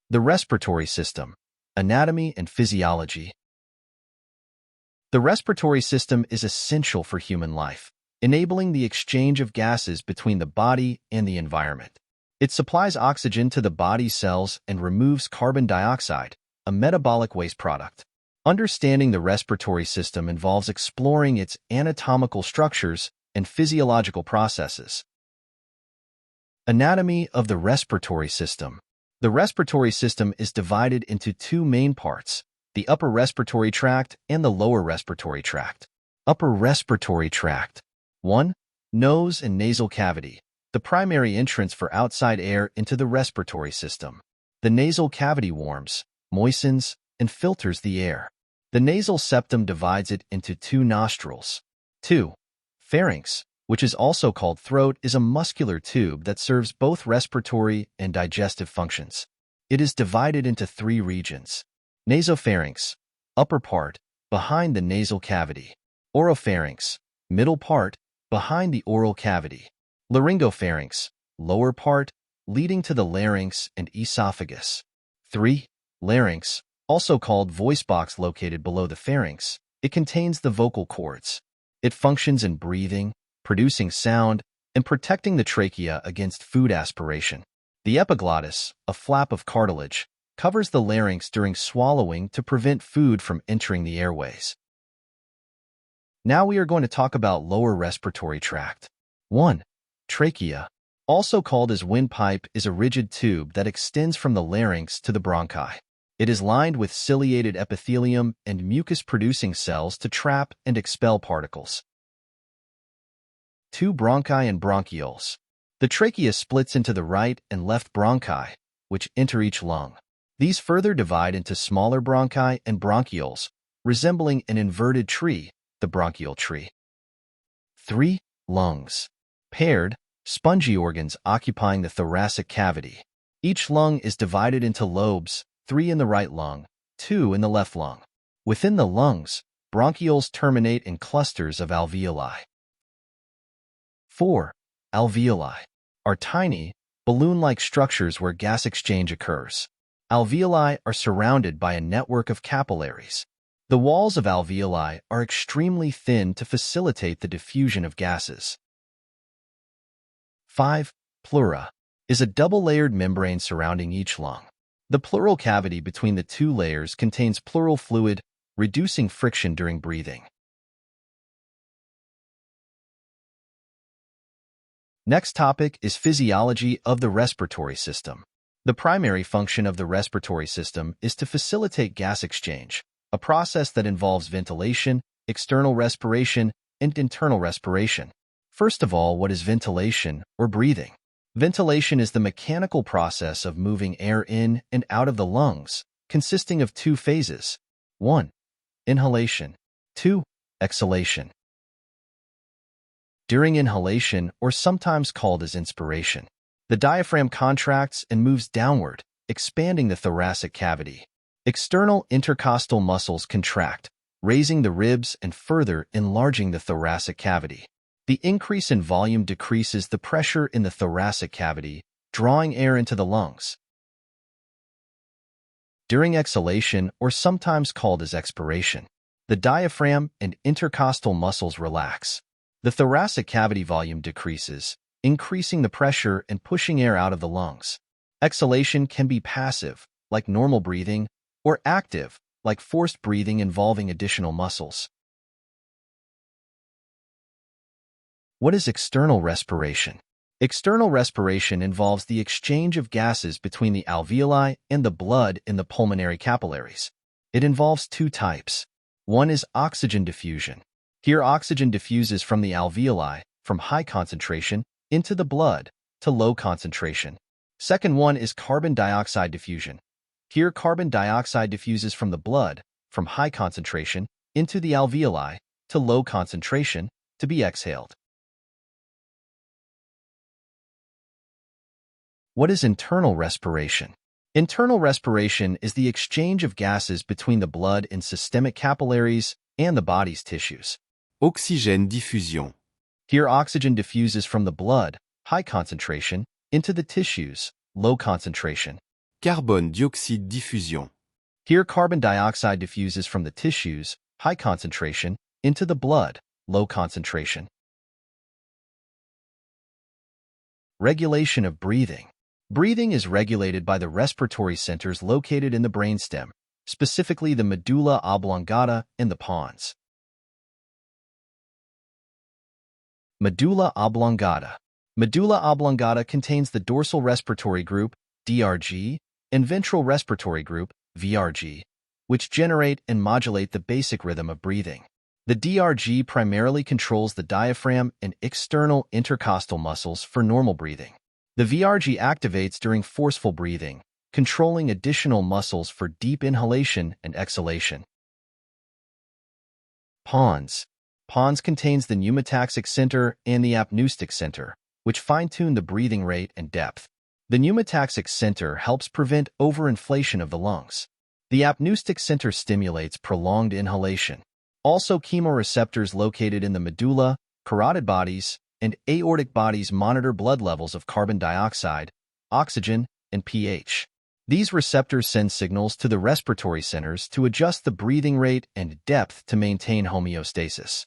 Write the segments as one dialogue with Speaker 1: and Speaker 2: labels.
Speaker 1: The respiratory system, anatomy and physiology. The respiratory system is essential for human life, enabling the exchange of gases between the body and the environment. It supplies oxygen to the body's cells and removes carbon dioxide, a metabolic waste product. Understanding the respiratory system involves exploring its anatomical structures and physiological processes. Anatomy of the respiratory system. The respiratory system is divided into two main parts, the upper respiratory tract and the lower respiratory tract. Upper respiratory tract. 1. Nose and nasal cavity, the primary entrance for outside air into the respiratory system. The nasal cavity warms, moistens, and filters the air. The nasal septum divides it into two nostrils. 2. Pharynx, which is also called throat, is a muscular tube that serves both respiratory and digestive functions. It is divided into three regions. Nasopharynx, upper part, behind the nasal cavity. Oropharynx, middle part, behind the oral cavity. Laryngopharynx, lower part, leading to the larynx and esophagus. 3. Larynx, also called voice box, located below the pharynx. It contains the vocal cords. It functions in breathing, producing sound, and protecting the trachea against food aspiration. The epiglottis, a flap of cartilage, covers the larynx during swallowing to prevent food from entering the airways. Now we are going to talk about lower respiratory tract. 1. Trachea, also called as windpipe, is a rigid tube that extends from the larynx to the bronchi. It is lined with ciliated epithelium and mucus-producing cells to trap and expel particles. 2. Bronchi and bronchioles. The trachea splits into the right and left bronchi, which enter each lung. These further divide into smaller bronchi and bronchioles, resembling an inverted tree, the bronchial tree. 3. Lungs. Paired, spongy organs occupying the thoracic cavity. Each lung is divided into lobes, 3 in the right lung, 2 in the left lung. Within the lungs, bronchioles terminate in clusters of alveoli. 4. Alveoli are tiny, balloon-like structures where gas exchange occurs. Alveoli are surrounded by a network of capillaries. The walls of alveoli are extremely thin to facilitate the diffusion of gases. 5. Pleura is a double-layered membrane surrounding each lung. The pleural cavity between the two layers contains pleural fluid, reducing friction during breathing. Next topic is physiology of the respiratory system. The primary function of the respiratory system is to facilitate gas exchange, a process that involves ventilation, external respiration, and internal respiration. First of all, what is ventilation or breathing? Ventilation is the mechanical process of moving air in and out of the lungs, consisting of two phases. 1. Inhalation. 2. Exhalation. During inhalation, or sometimes called as inspiration, the diaphragm contracts and moves downward, expanding the thoracic cavity. External intercostal muscles contract, raising the ribs and further enlarging the thoracic cavity. The increase in volume decreases the pressure in the thoracic cavity, drawing air into the lungs. During exhalation, or sometimes called as expiration, the diaphragm and intercostal muscles relax. The thoracic cavity volume decreases, increasing the pressure and pushing air out of the lungs. Exhalation can be passive, like normal breathing, or active, like forced breathing involving additional muscles. What is external respiration? External respiration involves the exchange of gases between the alveoli and the blood in the pulmonary capillaries. It involves two types. One is oxygen diffusion. Here, oxygen diffuses from the alveoli, from high concentration, into the blood, to low concentration. Second one is carbon dioxide diffusion. Here, carbon dioxide diffuses from the blood, from high concentration, into the alveoli, to low concentration, to be exhaled. What is internal respiration? Internal respiration is the exchange of gases between the blood in systemic capillaries and the body's tissues.
Speaker 2: Oxygène diffusion.
Speaker 1: Here, oxygen diffuses from the blood, high concentration, into the tissues, low concentration.
Speaker 2: Carbone dioxyde diffusion.
Speaker 1: Here, carbon dioxide diffuses from the tissues, high concentration, into the blood, low concentration. Regulation of breathing. Breathing is regulated by the respiratory centers located in the brainstem, specifically the medulla oblongata and the pons. Medulla oblongata. Medulla oblongata contains the dorsal respiratory group, DRG, and ventral respiratory group, VRG, which generate and modulate the basic rhythm of breathing. The DRG primarily controls the diaphragm and external intercostal muscles for normal breathing. The VRG activates during forceful breathing, controlling additional muscles for deep inhalation and exhalation. Pons. Pons contains the pneumataxic center and the apneustic center, which fine-tune the breathing rate and depth. The pneumataxic center helps prevent overinflation of the lungs. The apneustic center stimulates prolonged inhalation. Also, chemoreceptors located in the medulla, carotid bodies, and aortic bodies monitor blood levels of carbon dioxide, oxygen, and pH. These receptors send signals to the respiratory centers to adjust the breathing rate and depth to maintain homeostasis.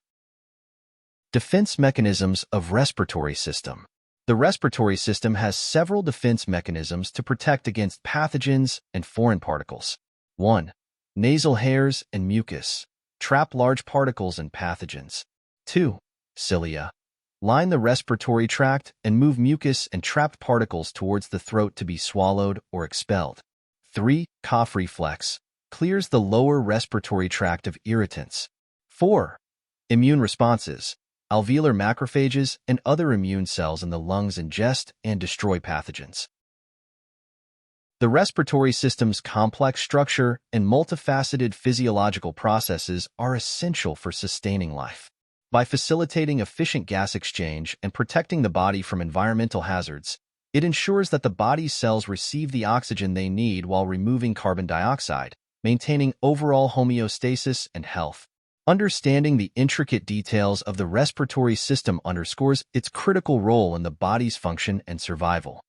Speaker 1: Defense mechanisms of respiratory system. The respiratory system has several defense mechanisms to protect against pathogens and foreign particles. 1. Nasal hairs and mucus trap large particles and pathogens. 2. Cilia line the respiratory tract and move mucus and trapped particles towards the throat to be swallowed or expelled. 3. Cough reflex clears the lower respiratory tract of irritants. 4. Immune responses. Alveolar macrophages and other immune cells in the lungs ingest and destroy pathogens. The respiratory system's complex structure and multifaceted physiological processes are essential for sustaining life. By facilitating efficient gas exchange and protecting the body from environmental hazards, it ensures that the body's cells receive the oxygen they need while removing carbon dioxide, maintaining overall homeostasis and health. Understanding the intricate details of the respiratory system underscores its critical role in the body's function and survival.